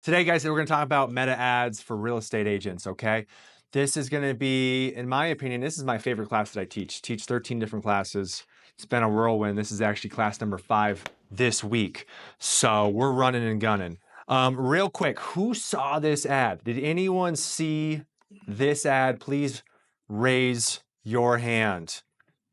Today, guys, we're going to talk about meta ads for real estate agents, okay? This is going to be, in my opinion, this is my favorite class that I teach. Teach 13 different classes. It's been a whirlwind. This is actually class number 5 this week. So we're running and gunning. Real quick, who saw this ad? Did anyone see this ad? Please raise your hand.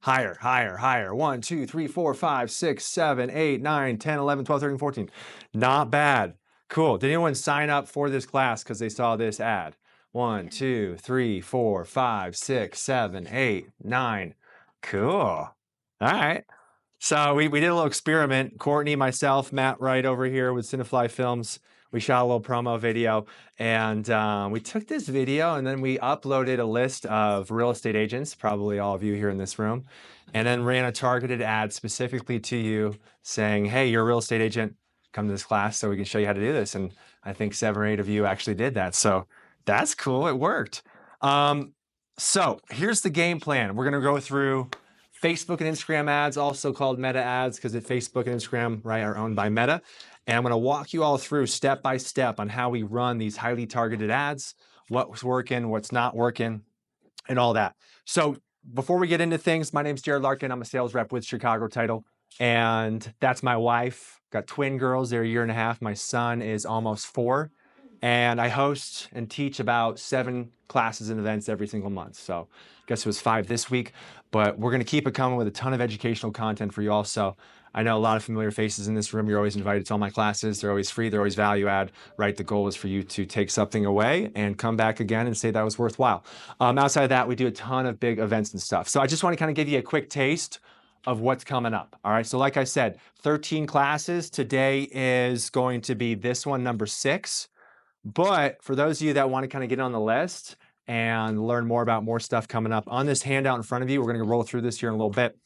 Higher, higher, higher. 1, 2, 3, 4, 5, 6, 7, 8, 9, 10, 11, 12, 13, 14. Not bad. Cool. Did anyone sign up for this class because they saw this ad? 1, 2, 3, 4, 5, 6, 7, 8, 9. Cool. All right. So we did a little experiment. Courtney, myself, Matt Wright over here with Cinefly Films. We shot a little promo video, and we took this video and then we uploaded a list of real estate agents, probably all of you here in this room, and then ran a targeted ad specifically to you saying, hey, you're a real estate agent, come to this class so we can show you how to do this. And I think 7 or 8 of you actually did that. So that's cool. It worked. So here's the game plan. We're going to go through Facebook and Instagram ads, also called meta ads, because Facebook and Instagram, right, are owned by Meta. And I'm going to walk you all through step by step on how we run these highly targeted ads, what's working, what's not working, and all that. So before we get into things, my name's Jared Larkin. I'm a sales rep with Chicago Title, and that's my wife. Got twin girls. They're a year and a half. My son is almost 4. And I host and teach about 7 classes and events every single month. So I guess it was 5 this week, but we're going to keep it coming with a ton of educational content for you all. So I know a lot of familiar faces in this room. You're always invited to all my classes. They're always free. They're always value add, right? The goal is for you to take something away and come back again and say that was worthwhile. Outside of that, we do a ton of big events and stuff. So I just want to kind of give you a quick taste of what's coming up. All right. So like I said, 13 classes. Today is going to be this one, number 6. But for those of you that want to kind of get on the list and learn more about more stuff coming up, on this handout in front of you, we're going to roll through this here in a little bit.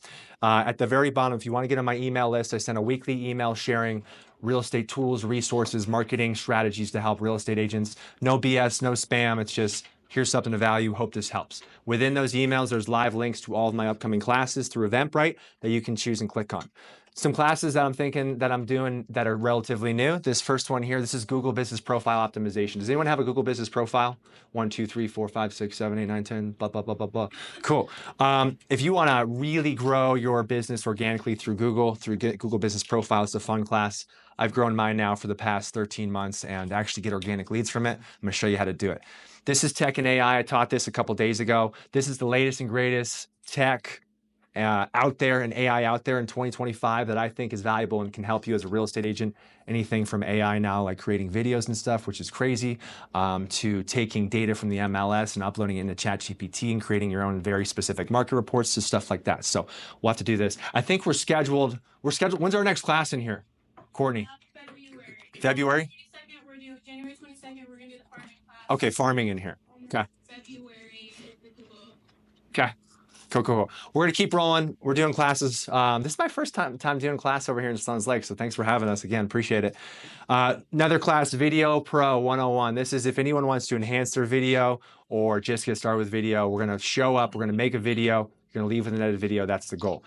At the very bottom, if you want to get on my email list, I send a weekly email sharing real estate tools, resources, marketing strategies to help real estate agents. No BS, no spam. It's just, here's something to value. Hope this helps. Within those emails, there's live links to all of my upcoming classes through Eventbrite that you can choose and click on. Some classes that I'm thinking that I'm doing that are relatively new. This first one here, this is Google Business Profile Optimization. Does anyone have a Google Business Profile? 1, 2, 3, 4, 5, 6, 7, 8, 9, 10, blah, blah, blah, blah, blah. Cool. If you want to really grow your business organically through Google Business Profile, it's a fun class. I've grown mine now for the past 13 months and actually get organic leads from it. I'm going to show you how to do it. This is tech and AI. I taught this a couple days ago. This is the latest and greatest tech out there and AI out there in 2025 that I think is valuable and can help you as a real estate agent. Anything from AI now, like creating videos and stuff, which is crazy, to taking data from the MLS and uploading it into ChatGPT and creating your own very specific market reports to stuff like that. So we'll have to do this. I think we're scheduled. When's our next class in here, Courtney? February? 22nd, we're doing January 22nd, we're gonna do the farming class. Okay, farming in here. Okay. February. Okay. Cool. We're going to keep rolling. We're doing classes. This is my first time doing class over here in Stones Lake, so thanks for having us again. Appreciate it. Another class, Video Pro 101. This is if anyone wants to enhance their video or just get started with video. We're going to show up. We're going to make a video. You're going to leave with an edited video. That's the goal.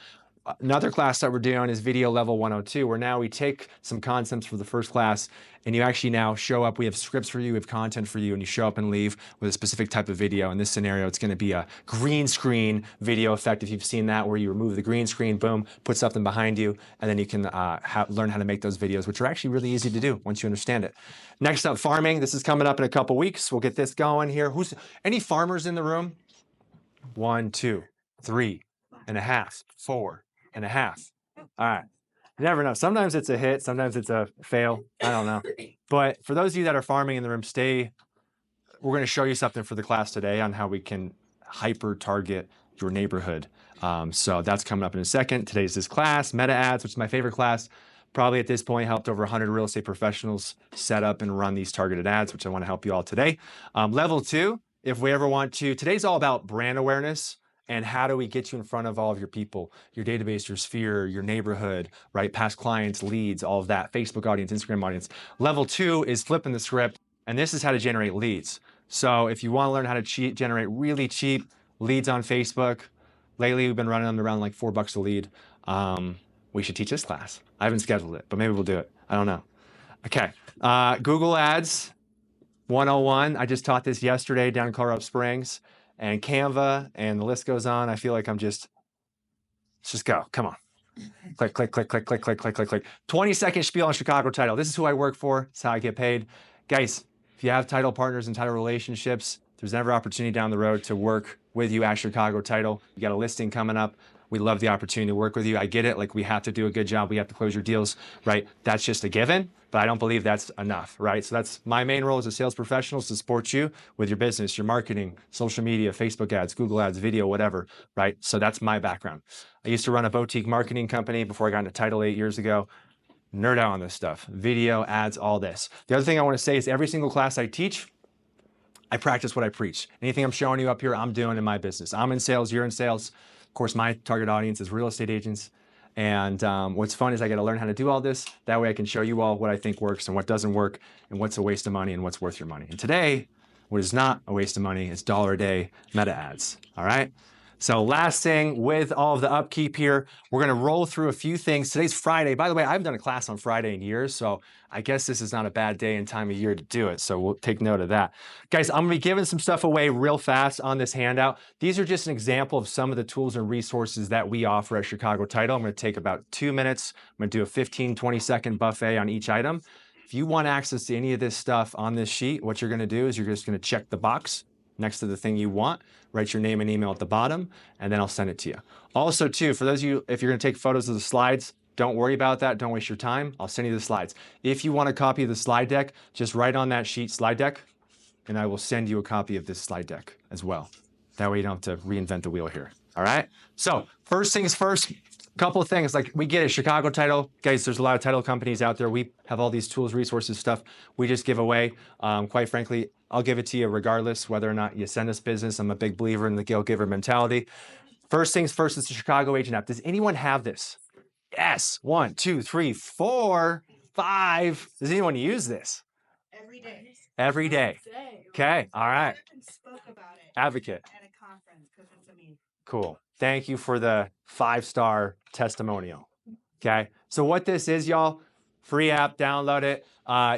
Another class that we're doing is Video Level 102, where now we take some concepts for the first class and you actually now show up. We have scripts for you, we have content for you, and you show up and leave with a specific type of video. In this scenario, it's going to be a green screen video effect. If you've seen that, where you remove the green screen, boom, put something behind you, and then you can learn how to make those videos, which are actually really easy to do once you understand it. Next up, farming. This is coming up in a couple weeks. We'll get this going here. Any farmers in the room? 1, 2, 3.5, 4.5. All right. You never know. Sometimes it's a hit. Sometimes it's a fail. I don't know. But for those of you that are farming in the room, we're going to show you something for the class today on how we can hyper target your neighborhood. So that's coming up in a second. Today's this class, Meta Ads, which is my favorite class. Probably at this point helped over 100 real estate professionals set up and run these targeted ads, which I want to help you all today. Level 2, if we ever want to, today's all about brand awareness. And how do we get you in front of all of your people, your database, your sphere, your neighborhood, right? Past clients, leads, all of that, Facebook audience, Instagram audience. Level 2 is flipping the script, and this is how to generate leads. So if you want to learn how to generate really cheap leads on Facebook, lately we've been running them around like $4 a lead. We should teach this class. I haven't scheduled it, but maybe we'll do it. I don't know. Okay. Google Ads 101. I just taught this yesterday down in Colorado Springs, and Canva, and the list goes on. I feel like let's just go. Come on. Click, click, click, click, click, click, click, click, click. 20-second spiel on Chicago Title. This is who I work for. It's how I get paid. Guys, if you have title partners and title relationships, there's never opportunity down the road to work with you at Chicago Title. You got a listing coming up. We love the opportunity to work with you. I get it. Like, we have to do a good job. We have to close your deals, right? That's just a given, but I don't believe that's enough, right? So that's my main role as a sales professional, is to support you with your business, your marketing, social media, Facebook ads, Google ads, video, whatever, right? So that's my background. I used to run a boutique marketing company before I got into title 8 years ago. Nerd out on this stuff, video, ads, all this. The other thing I want to say is every single class I teach, I practice what I preach. Anything I'm showing you up here, I'm doing in my business. I'm in sales, you're in sales. Of course, my target audience is real estate agents. And what's fun is I got to learn how to do all this. That way I can show you all what I think works and what doesn't work, and what's a waste of money and what's worth your money. And today, what is not a waste of money is dollar a day meta ads. All right. So last thing with all of the upkeep here, we're going to roll through a few things. Today's Friday. By the way, I haven't done a class on Friday in years, so I guess this is not a bad day and time of year to do it. So we'll take note of that. Guys, I'm going to be giving some stuff away real fast on this handout. These are just an example of some of the tools and resources that we offer at Chicago Title. I'm going to take about 2 minutes. I'm going to do a 15, 20-second buffet on each item. If you want access to any of this stuff on this sheet, what you're going to do is you're just going to check the box next to the thing you want, write your name and email at the bottom, and then I'll send it to you. Also, too, for those of you, if you're going to take photos of the slides, don't worry about that. Don't waste your time. I'll send you the slides. If you want a copy of the slide deck, just write on that sheet slide deck, and I will send you a copy of this slide deck as well. That way you don't have to reinvent the wheel here. All right? So first things first, couple of things. Like, we get it, Chicago Title. Guys, there's a lot of title companies out there. We have all these tools, resources, stuff we just give away. Quite frankly, I'll give it to you regardless whether or not you send us business. I'm a big believer in the gift giver mentality. First things first, it's the Chicago Agent app. Does anyone have this? Yes. 1, 2, 3, 4, 5. Does anyone use this? Every day. Every day. Okay. All right. Spoke about it Advocate. at a conference because it's amazing. Cool. Thank you for the 5-star testimonial. Okay. So what this is, y'all, free app, download it.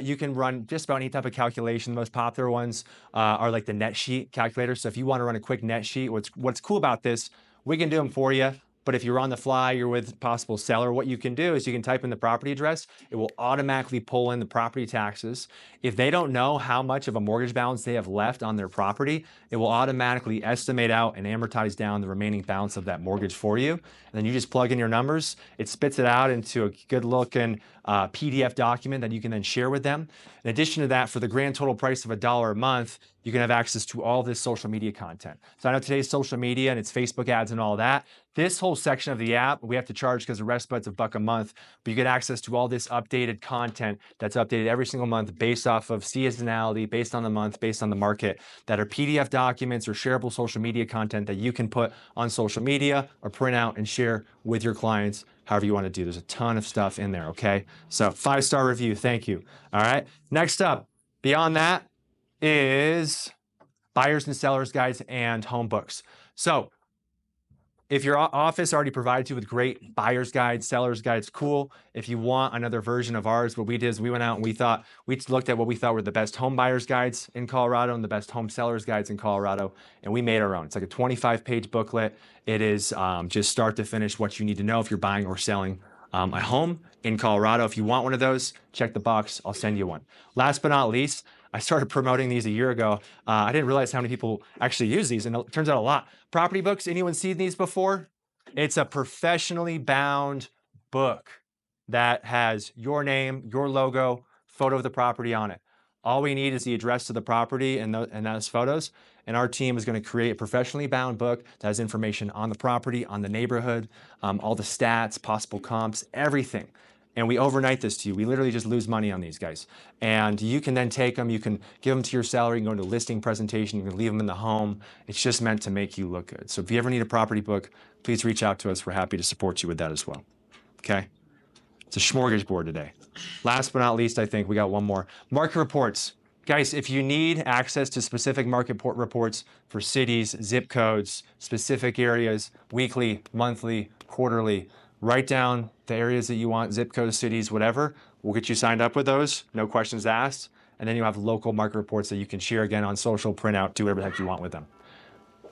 You can run just about any type of calculation. The most popular ones are like the net sheet calculator. So if you want to run a quick net sheet, what's cool about this, we can do them for you. But if you're on the fly, you're with a possible seller, what you can do is you can type in the property address. It will automatically pull in the property taxes. If they don't know how much of a mortgage balance they have left on their property, it will automatically estimate out and amortize down the remaining balance of that mortgage for you. And then you just plug in your numbers. It spits it out into a good looking PDF document that you can then share with them. In addition to that, for the grand total price of $1 a month, you can have access to all this social media content. So I know today's social media and it's Facebook ads and all that. This whole section of the app, we have to charge because the rest bud's $1 a month, but you get access to all this updated content that's updated every single month based off of seasonality, based on the month, based on the market, that are PDF documents or shareable social media content that you can put on social media or print out and share with your clients, however you want to do. There's a ton of stuff in there, okay? So 5-star review, thank you. All right, next up, beyond that is buyers and sellers guides and home books. So if your office already provides you with great buyer's guides, seller's guides, cool. If you want another version of ours, what we did is we went out and we looked at what we thought were the best home buyer's guides in Colorado and the best home seller's guides in Colorado, and we made our own. It's like a 25-page booklet. It is just start to finish what you need to know if you're buying or selling a home in Colorado. If you want one of those, check the box. I'll send you one. Last but not least, I started promoting these a year ago. I didn't realize how many people actually use these, and it turns out a lot. Property books, anyone seen these before? It's a professionally bound book that has your name, your logo, photo of the property on it. All we need is the address to the property and those photos, and our team is going to create a professionally bound book that has information on the property, on the neighborhood, all the stats, possible comps, everything. And we overnight this to you. We literally just lose money on these guys. And you can then take them, you can give them to your seller, you can go into a listing presentation, you can leave them in the home. It's just meant to make you look good. So if you ever need a property book, please reach out to us. We're happy to support you with that as well. Okay? It's a smorgasbord today. Last but not least, I think we got one more. Market reports. Guys, if you need access to specific market reports for cities, zip codes, specific areas, weekly, monthly, quarterly, write down the areas that you want, zip codes, cities, whatever. We'll get you signed up with those, no questions asked. And then you have local market reports that you can share again on social, print out, do whatever the heck you want with them.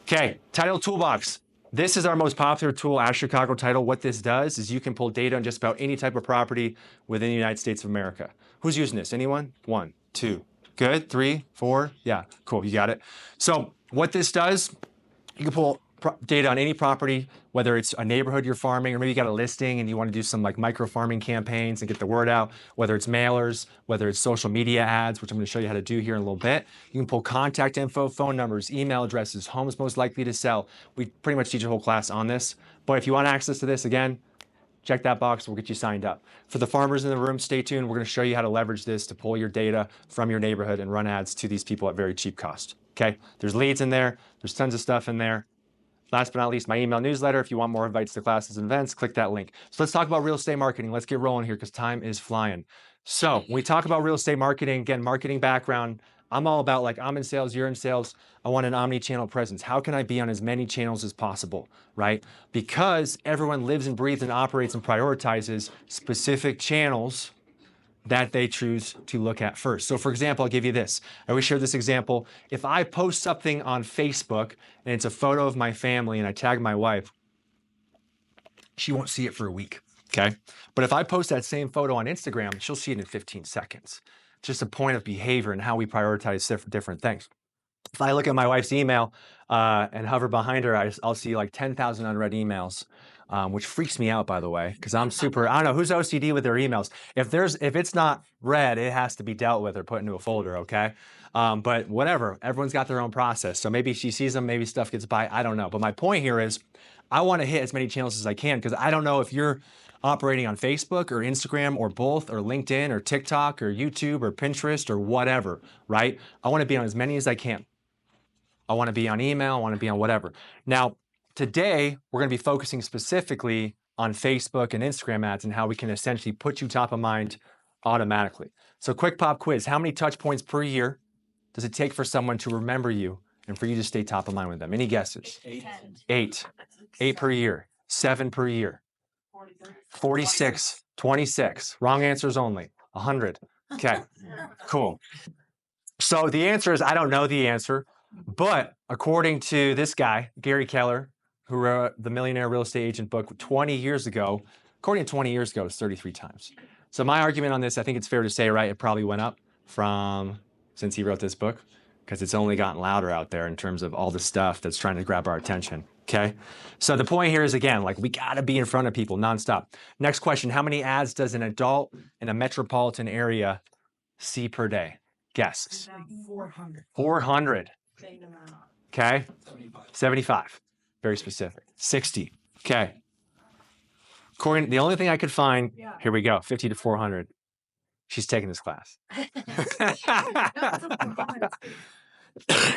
Okay, Title Toolbox. This is our most popular tool at Chicago Title. What this does is you can pull data on just about any type of property within the United States of America. Who's using this? Anyone? 1, 2. Good. 3, 4. Yeah, cool. You got it. So what this does, you can pull data on any property, whether it's a neighborhood you're farming, or maybe you got a listing and you want to do some like micro farming campaigns and get the word out, whether it's mailers, whether it's social media ads, which I'm going to show you how to do here in a little bit. You can pull contact info, phone numbers, email addresses, homes most likely to sell. We pretty much teach a whole class on this. But if you want access to this, again, check that box. We'll get you signed up. For the farmers in the room, stay tuned. We're going to show you how to leverage this to pull your data from your neighborhood and run ads to these people at very cheap cost. Okay? There's leads in there. There's tons of stuff in there. Last but not least, my email newsletter. If you want more invites to classes and events, click that link. So let's talk about real estate marketing. Let's get rolling here because time is flying. So when we talk about real estate marketing, again, marketing background, I'm all about like I'm in sales, you're in sales. I want an omni-channel presence. How can I be on as many channels as possible, right? Because everyone lives and breathes and operates and prioritizes specific channels that they choose to look at first. So for example, I'll give you this. I always share this example. If I post something on Facebook and it's a photo of my family and I tag my wife, she won't see it for a week, okay? But if I post that same photo on Instagram, she'll see it in 15 seconds. It's just a point of behavior and how we prioritize different things. If I look at my wife's email and hover behind her, I'll see like 10,000 unread emails, which freaks me out, by the way, because I'm super, I don't know, who's OCD with their emails? If it's not read, it has to be dealt with or put into a folder, okay? But whatever, everyone's got their own process. So maybe she sees them, maybe stuff gets by, I don't know. But my point here is I want to hit as many channels as I can because I don't know if you're operating on Facebook or Instagram or both or LinkedIn or TikTok or YouTube or Pinterest or whatever, right? I want to be on as many as I can. I want to be on email, I want to be on whatever. Now, today, we're going to be focusing specifically on Facebook and Instagram ads and how we can essentially put you top of mind automatically. So quick pop quiz, how many touch points per year does it take for someone to remember you and for you to stay top of mind with them? Any guesses? 8. 8 per year. 7 per year. 46. 26. Wrong answers only. 100. Okay, cool. So the answer is, I don't know the answer, but according to this guy, Gary Keller, who wrote the Millionaire Real Estate Agent book 20 years ago, according to 20 years ago, it's 33 times. So my argument on this, I think it's fair to say, right, it probably went up since he wrote this book, because it's only gotten louder out there in terms of all the stuff that's trying to grab our attention, okay? So the point here is, again, like we gotta be in front of people nonstop. Next question, how many ads does an adult in a metropolitan area see per day? Guesses. 400. 400. Same amount. Okay. 75. Very specific. 60. Okay. According, the only thing I could find, here we go, 50 to 400. She's taking this class.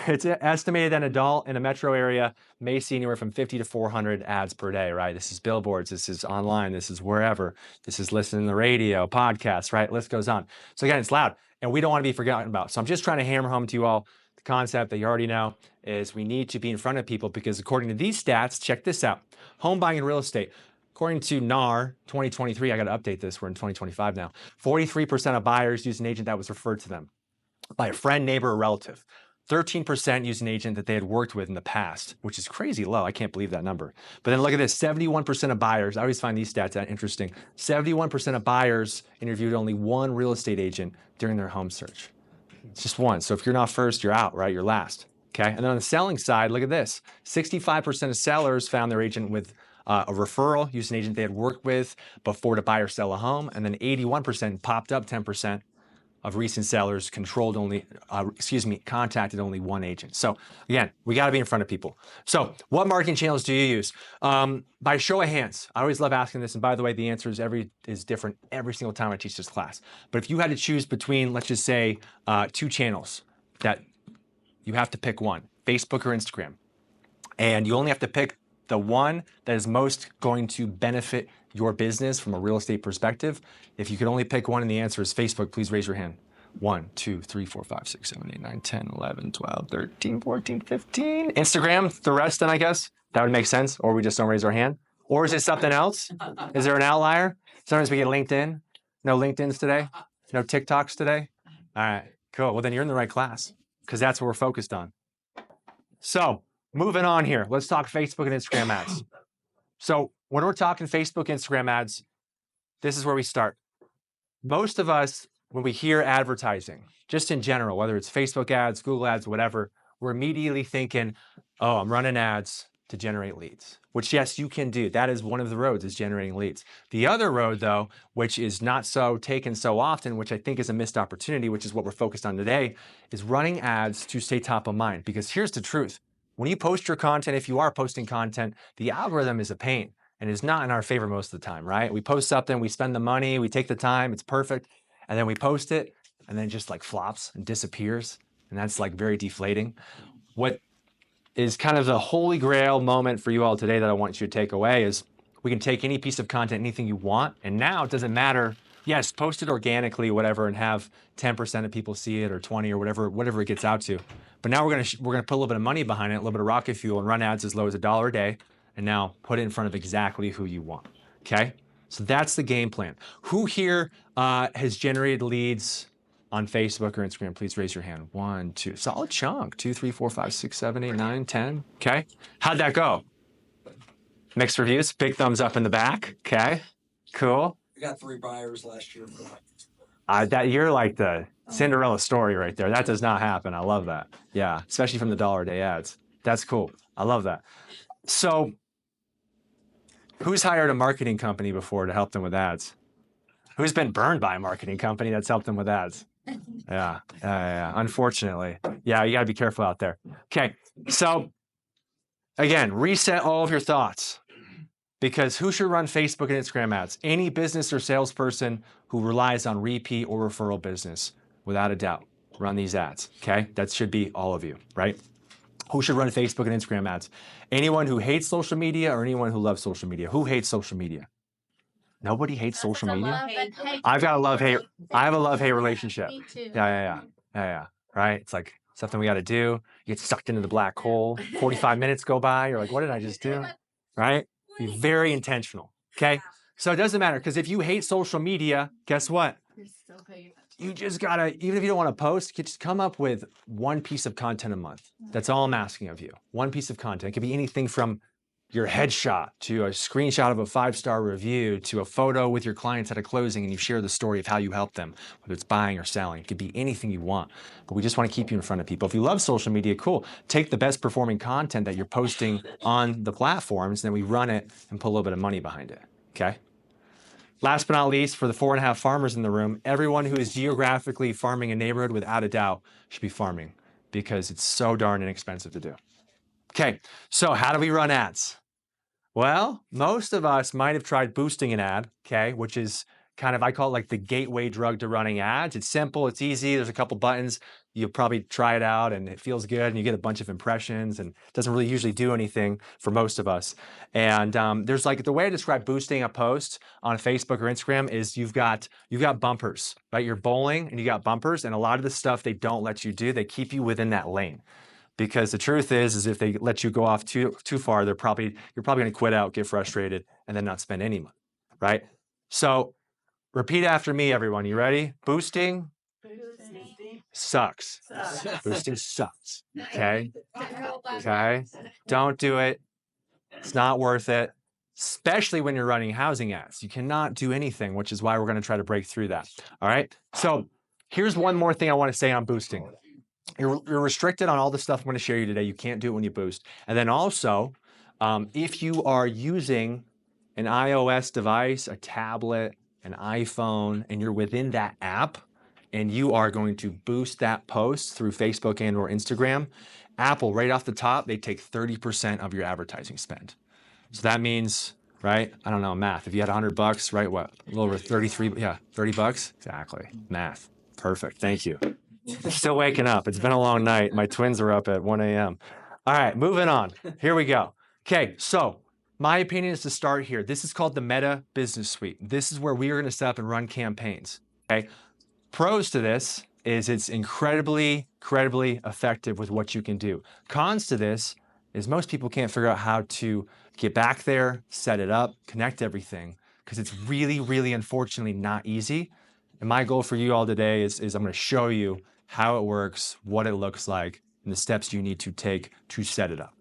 It's estimated that an adult in a metro area may see anywhere from 50 to 400 ads per day, right? This is billboards, this is online, this is wherever, this is listening to the radio, podcasts, right? List goes on. So again, it's loud and we don't want to be forgotten about. So I'm just trying to hammer home to you all the concept that you already know is we need to be in front of people because according to these stats, check this out, home buying and real estate. According to NAR 2023, I got to update this, we're in 2025 now, 43% of buyers use an agent that was referred to them by a friend, neighbor, or relative. 13% used an agent that they had worked with in the past, which is crazy low. I can't believe that number. But then look at this, 71% of buyers, I always find these stats interesting, 71% of buyers interviewed only one real estate agent during their home search. It's just one. So if you're not first, you're out, right? You're last, okay? And then on the selling side, look at this. 65% of sellers found their agent with a referral, used an agent they had worked with before to buy or sell a home, and then 81% popped up 10% of recent sellers contacted only one agent. So again, we got to be in front of people. So what marketing channels do you use? By show of hands, I always love asking this. And by the way, the answer is different every single time I teach this class. But if you had to choose between, let's just say, 2 channels that you have to pick one, Facebook or Instagram, and you only have to pick the one that is most going to benefit your business from a real estate perspective. If you could only pick one and the answer is Facebook, please raise your hand. 1, 2, 3, 4, 5, 6, 7, 8, 9, 10, 11, 12, 13, 14, 15. Instagram, the rest then I guess. That would make sense. Or we just don't raise our hand. Or is it something else? Is there an outlier? Sometimes we get LinkedIn. No LinkedIn's today? No TikToks today? All right, cool. Well, then you're in the right class because that's what we're focused on. So moving on here, let's talk Facebook and Instagram ads. So when we're talking Facebook, Instagram ads, this is where we start. Most of us, when we hear advertising, just in general, whether it's Facebook ads, Google ads, whatever, we're immediately thinking, oh, I'm running ads to generate leads, which yes, you can do. That is one of the roads, is generating leads. The other road though, which is not so taken so often, which I think is a missed opportunity, which is what we're focused on today, is running ads to stay top of mind. Because here's the truth. When you post your content, if you are posting content, the algorithm is a pain and is not in our favor most of the time, right? We post something, we spend the money, we take the time, it's perfect, and then we post it, and then it just like flops and disappears, and that's like very deflating. What is kind of the holy grail moment for you all today that I want you to take away is we can take any piece of content, anything you want, and now it doesn't matter. Yes, post it organically, whatever, and have 10% of people see it or 20 or whatever it gets out to. But now we're gonna put a little bit of money behind it, a little bit of rocket fuel, and run ads as low as $1 a day, and now put it in front of exactly who you want. Okay, so that's the game plan. Who here has generated leads on Facebook or Instagram? Please raise your hand. 1, 2, solid chunk. 2, 3, 4, 5, 6, 7, 8, 9, 10. Okay, how'd that go? Mixed reviews. Big thumbs up in the back. Okay, cool. I got 3 buyers last year. That you're like the Cinderella story right there. That does not happen. I love that. Yeah, especially from the $1 a day ads. That's cool. I love that. So, who's hired a marketing company before to help them with ads? Who's been burned by a marketing company that's helped them with ads? Yeah. Unfortunately. Yeah, you got to be careful out there. Okay. So, again, reset all of your thoughts. Because who should run Facebook and Instagram ads? Any business or salesperson who relies on repeat or referral business, without a doubt, run these ads, okay? That should be all of you, right? Who should run Facebook and Instagram ads? Anyone who hates social media or anyone who loves social media? Who hates social media? Nobody hates social media? I've got a love-hate, I have a love-hate relationship. Me too. Yeah, right? It's like something we got to do. You get sucked into the black hole. 45 minutes go by. You're like, what did I just do? Right? Be very intentional. Okay. So it doesn't matter because if you hate social media, guess what? You're still paying attention. You just gotta, even if you don't want to post, you just come up with one piece of content a month. That's all I'm asking of you. One piece of content. It could be anything from your headshot to a screenshot of a 5-star review to a photo with your clients at a closing and you share the story of how you help them, whether it's buying or selling. It could be anything you want, but we just want to keep you in front of people. If you love social media, cool. Take the best performing content that you're posting on the platforms, then we run it and put a little bit of money behind it, okay? Last but not least, for the 4.5 farmers in the room, everyone who is geographically farming a neighborhood, without a doubt, should be farming because it's so darn inexpensive to do. Okay, so how do we run ads? Well, most of us might have tried boosting an ad, okay, which is kind of, I call it like the gateway drug to running ads. It's simple, it's easy, there's a couple buttons. You'll probably try it out and it feels good and you get a bunch of impressions and it doesn't really usually do anything for most of us. And there's like, the way I describe boosting a post on Facebook or Instagram is you've got bumpers, right? You're bowling and you got bumpers, and a lot of the stuff they don't let you do, they keep you within that lane. Because the truth is if they let you go off too far, you're probably going to quit out, get frustrated, and then not spend any money, right? So repeat after me, everyone. You ready? Boosting sucks. Boosting sucks. Okay. Okay. Don't do it. It's not worth it, especially when you're running housing ads. You cannot do anything, which is why we're going to try to break through that. All right. So here's one more thing I want to say on boosting. You're restricted on all the stuff I'm going to share you today. You can't do it when you boost. And then also, if you are using an iOS device, a tablet, an iPhone, and you're within that app, and you are going to boost that post through Facebook and or Instagram, Apple, right off the top, they take 30% of your advertising spend. So that means, right? I don't know, math. If you had $100, right? What? A little over 33, yeah, 30 bucks? Exactly. Math. Perfect. Thank you. Still waking up. It's been a long night. My twins are up at 1 a.m. All right, moving on. Here we go. Okay, so my opinion is to start here. This is called the Meta Business Suite. This is where we are going to set up and run campaigns. Okay, pros to this is it's incredibly effective with what you can do. Cons to this is most people can't figure out how to get back there, set it up, connect everything. because it's really, really unfortunately not easy. And my goal for you all today is I'm going to show you how it works, what it looks like, and the steps you need to take to set it up.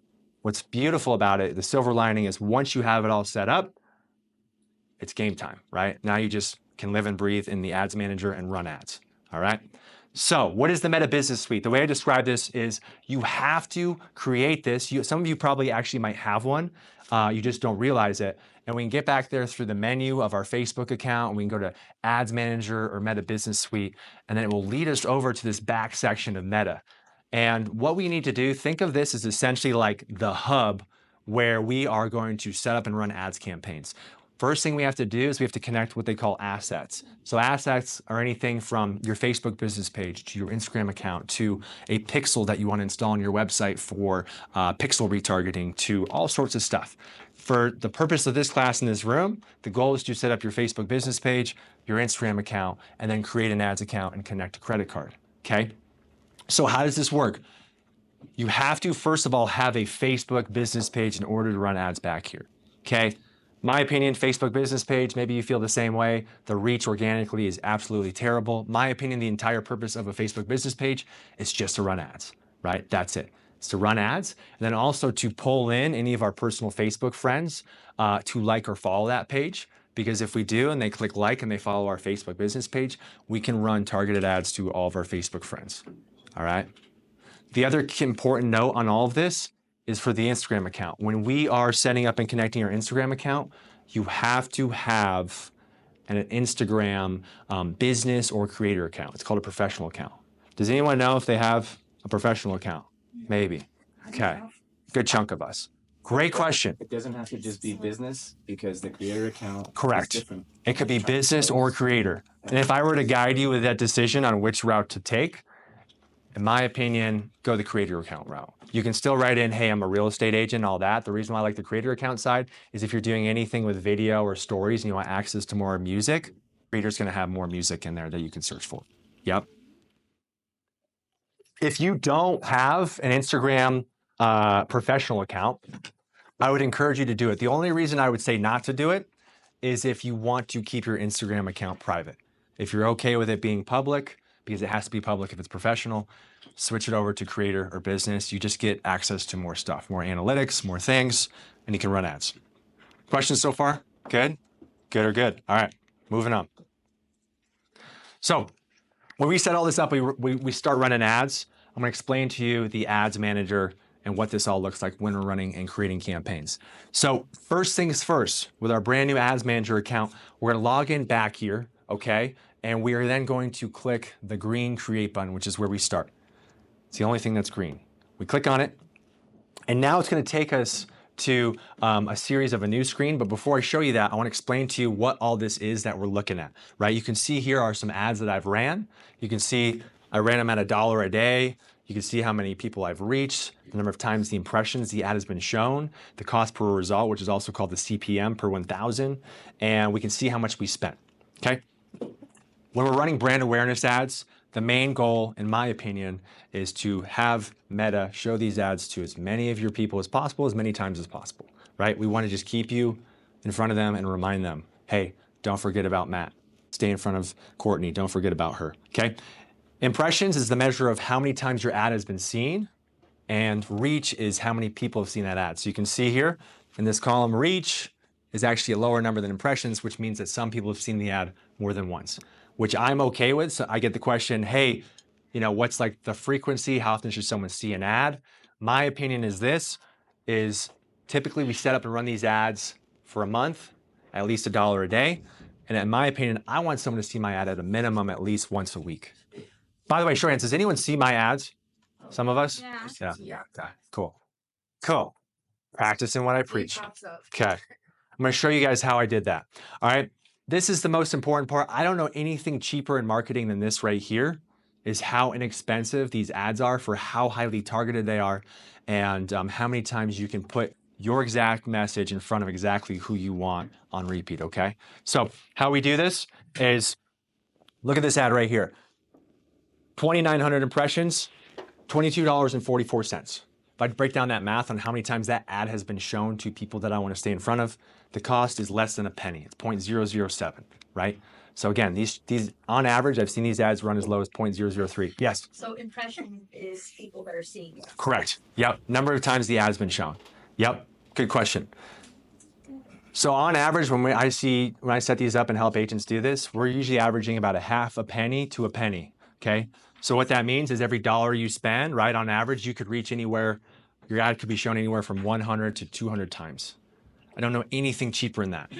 What's beautiful about it, the silver lining is once you have it all set up, it's game time, right? Now you just can live and breathe in the ads manager and run ads, all right? So what is the Meta Business Suite? The way I describe this is you have to create this. Some of you probably actually might have one. You just don't realize it. And we can get back there through the menu of our Facebook account, and we can go to Ads Manager or Meta Business Suite, and then it will lead us over to this back section of Meta. And what we need to do, think of this as essentially like the hub where we are going to set up and run ads campaigns. First thing we have to do is we have to connect what they call assets. So assets are anything from your Facebook business page to your Instagram account to a pixel that you want to install on your website for pixel retargeting to all sorts of stuff. For the purpose of this class in this room, the goal is to set up your Facebook business page, your Instagram account, and then create an ads account and connect a credit card, okay? So how does this work? You have to, first of all, have a Facebook business page in order to run ads back here, okay? My opinion, Facebook business page, maybe you feel the same way. The reach organically is absolutely terrible. My opinion, the entire purpose of a Facebook business page is just to run ads, right? That's it. It's to run ads, and then also to pull in any of our personal Facebook friends to like or follow that page. Because if we do and they click like and they follow our Facebook business page, we can run targeted ads to all of our Facebook friends, all right? The other important note on all of this is for the Instagram account. When we are setting up and connecting our Instagram account, you have to have an Instagram business or creator account. It's called a professional account. Does anyone know if they have a professional account? Maybe. Okay. Good chunk of us. Great question. It doesn't have to just be business because the creator account Correct. is different. It could be business or creator. And if I were to guide you with that decision on which route to take, in my opinion, go the creator account route. You can still write in, hey, I'm a real estate agent, all that. The reason why I like the creator account side is if you're doing anything with video or stories and you want access to more music, creator's gonna have more music in there that you can search for. Yep. If you don't have an Instagram professional account, I would encourage you to do it. The only reason I would say not to do it is if you want to keep your Instagram account private. If you're okay with it being public, because it has to be public if it's professional, switch it over to creator or business. You just get access to more stuff, more analytics, more things, and you can run ads. Questions so far? Good? Good or good? All right, moving on. So when we set all this up, we start running ads. I'm gonna explain to you the ads manager and what this all looks like when we're running and creating campaigns. So first things first, with our brand new ads manager account, we're gonna log in back here, okay? And we are then going to click the green create button, which is where we start. It's the only thing that's green. We click on it, and now it's gonna take us to a series of a new screen. But before I show you that, I wanna explain to you what all this is that we're looking at, right? You can see here are some ads that I've ran. You can see I ran them at $1 a day. You can see how many people I've reached, the number of times the impressions the ad has been shown, the cost per result, which is also called the CPM per 1,000, and we can see how much we spent, okay? When we're running brand awareness ads, the main goal, in my opinion, is to have Meta show these ads to as many of your people as possible, as many times as possible, right? We want to just keep you in front of them and remind them, hey, don't forget about Matt. Stay in front of Courtney. Don't forget about her, okay? Impressions is the measure of how many times your ad has been seen, and reach is how many people have seen that ad. So you can see here in this column, reach is actually a lower number than impressions, which means that some people have seen the ad more than once, which I'm okay with. So I get the question, hey, you know, what's like the frequency? How often should someone see an ad? My opinion is this, is typically we set up and run these ads for a month, at least $1 a day. And in my opinion, I want someone to see my ad at a minimum at least once a week. By the way, show of hands, does anyone see my ads? Some of us? Yeah. Okay, cool. Cool. Practicing what I preach. Okay. I'm gonna show you guys how I did that. All right. This is the most important part. I don't know anything cheaper in marketing than this right here, is how inexpensive these ads are for how highly targeted they are and how many times you can put your exact message in front of exactly who you want on repeat, okay? So how we do this is, look at this ad right here. 2,900 impressions, $22.44. if I break down that math on how many times that ad has been shown to people that I want to stay in front of, the cost is less than a penny. It's 0.007, right? So again, these on average, I've seen these ads run as low as 0.003. Yes. So impression is people that are seeing this. Correct. Yep. Number of times the ad's been shown. Yep. Good question. So on average, when I set these up and help agents do this, we're usually averaging about a half a penny to a penny. Okay. So what that means is every dollar you spend, right, on average, you could reach anywhere, your ad could be shown anywhere from 100 to 200 times. I don't know anything cheaper than that.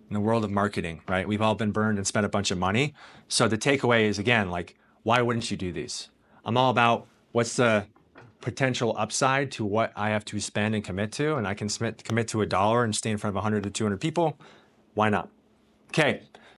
In the world of marketing, right? We've all been burned and spent a bunch of money. So the takeaway is, again, like, why wouldn't you do these? I'm all about what's the potential upside to what I have to spend and commit to, and I can commit to $1 and stay in front of 100 to 200 people. Why not? Okay,